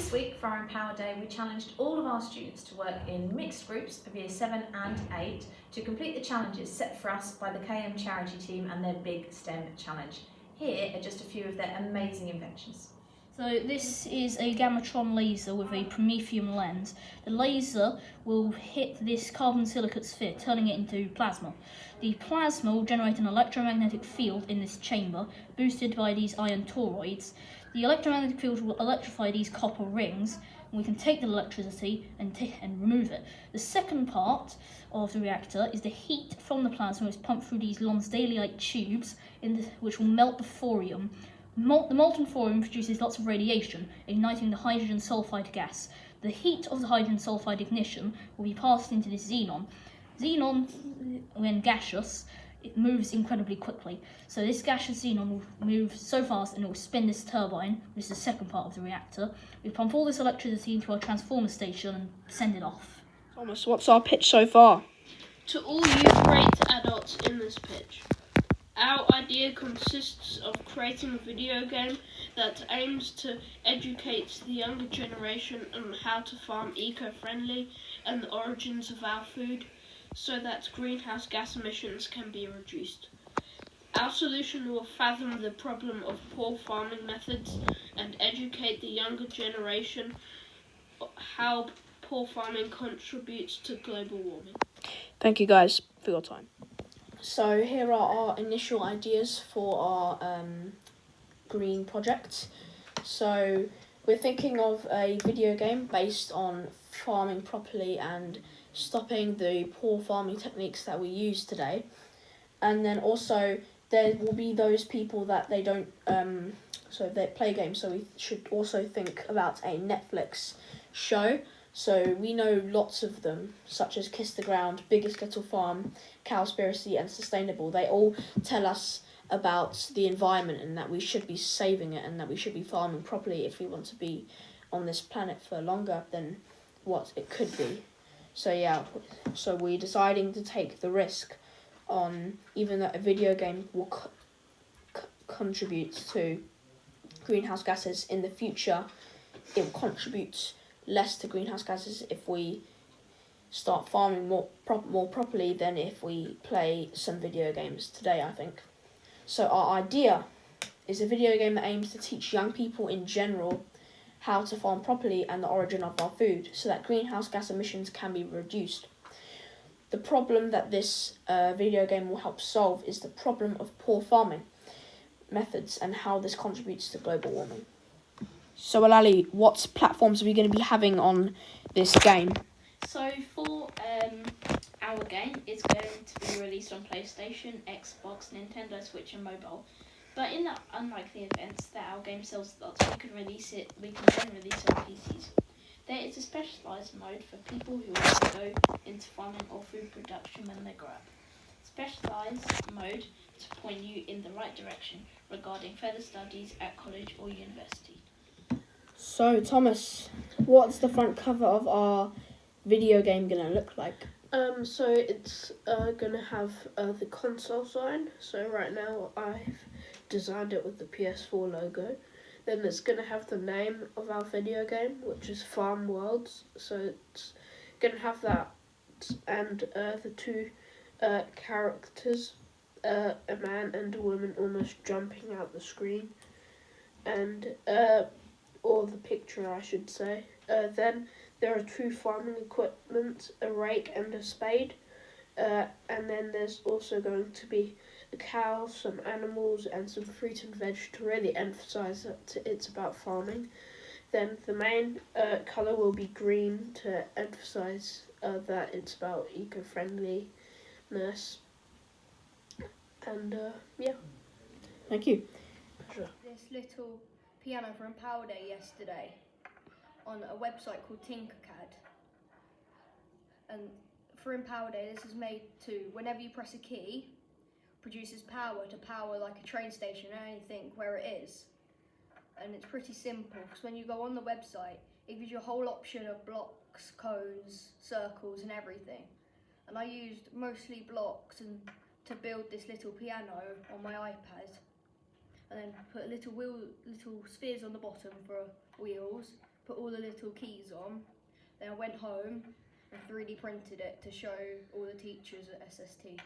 This week for our Empower Day, we challenged all of our students to work in mixed groups of Year 7 and 8 to complete the challenges set for us by the KM charity team and their Big STEM challenge. Here are just a few of their amazing inventions. So this is a Gamatron laser with a Promethium lens. The laser will hit this carbon silicate sphere, turning it into plasma. The plasma will generate an electromagnetic field in this chamber, boosted by these iron toroids. The electromagnetic field will electrify these copper rings, and we can take the electricity and remove it. The second part of the reactor is the heat from the plasma, which is pumped through these Lonsdale-like tubes, which will melt the thorium. The molten thorium produces lots of radiation, igniting the hydrogen sulfide gas. The heat of the hydrogen sulfide ignition will be passed into this xenon. Xenon, when gaseous, it moves incredibly quickly. So this gaseous xenon will move so fast and it will spin this turbine, which is the second part of the reactor. We pump all this electricity into our transformer station and send it off. Thomas, what's our pitch so far? To all you great adults in this pitch, our idea consists of creating a video game that aims to educate the younger generation on how to farm eco-friendly and the origins of our food so that greenhouse gas emissions can be reduced. Our solution will fathom the problem of poor farming methods and educate the younger generation how poor farming contributes to global warming. Thank you guys for your time. So here are our initial ideas for our green project. So we're thinking of a video game based on farming properly and stopping the poor farming techniques that we use today. And then also there will be those people that they don't, so they play games, so we should also think about a Netflix show. So we know lots of them, such as Kiss the Ground, Biggest Little Farm, Cowspiracy and Sustainable. They all tell us about the environment and that we should be saving it and that we should be farming properly if we want to be on this planet for longer than what it could be. So yeah, so we're deciding to take the risk on, even though a video game will contribute to greenhouse gases in the future, it will contribute less to greenhouse gases if we start farming more properly than if we play some video games today, I think. So our idea is a video game that aims to teach young people in general how to farm properly and the origin of our food so that greenhouse gas emissions can be reduced. The problem that this video game will help solve is the problem of poor farming methods and how this contributes to global warming. So, Alali, what platforms are we going to be having on this game? So for our game, it's going to be released on PlayStation, Xbox, Nintendo Switch and mobile. But in the unlikely event that our game sells lots, we can then release it on PCs. There is a specialised mode for people who want to go into farming or food production when they grow up. Specialised mode to point you in the right direction regarding further studies at college or university. So, Thomas, what's the front cover of our video game going to look like? So it's gonna have the console sign. So right now I've designed it with the PS4 logo. Then it's gonna have the name of our video game, which is Farm Worlds. So it's gonna have that and the two characters, a man and a woman almost jumping out the screen, and or the picture I should say. Then there are two farming equipment, a rake and a spade, and then there's also going to be a cow, some animals and some fruit and veg to really emphasise that it's about farming. Then the main colour will be green to emphasise that it's about eco-friendliness. And yeah. Thank you. Sure. This little piano for Empower Day yesterday on a website called Tinkercad, and for Empower Day this is made to, whenever you press a key, produces power to power like a train station or anything where it is. And it's pretty simple because when you go on the website it gives you a whole option of blocks, cones, circles and everything, and I used mostly blocks and to build this little piano on my iPad, and then put little spheres on the bottom for wheels, put all the little keys on. Then I went home and 3D printed it to show all the teachers at SST.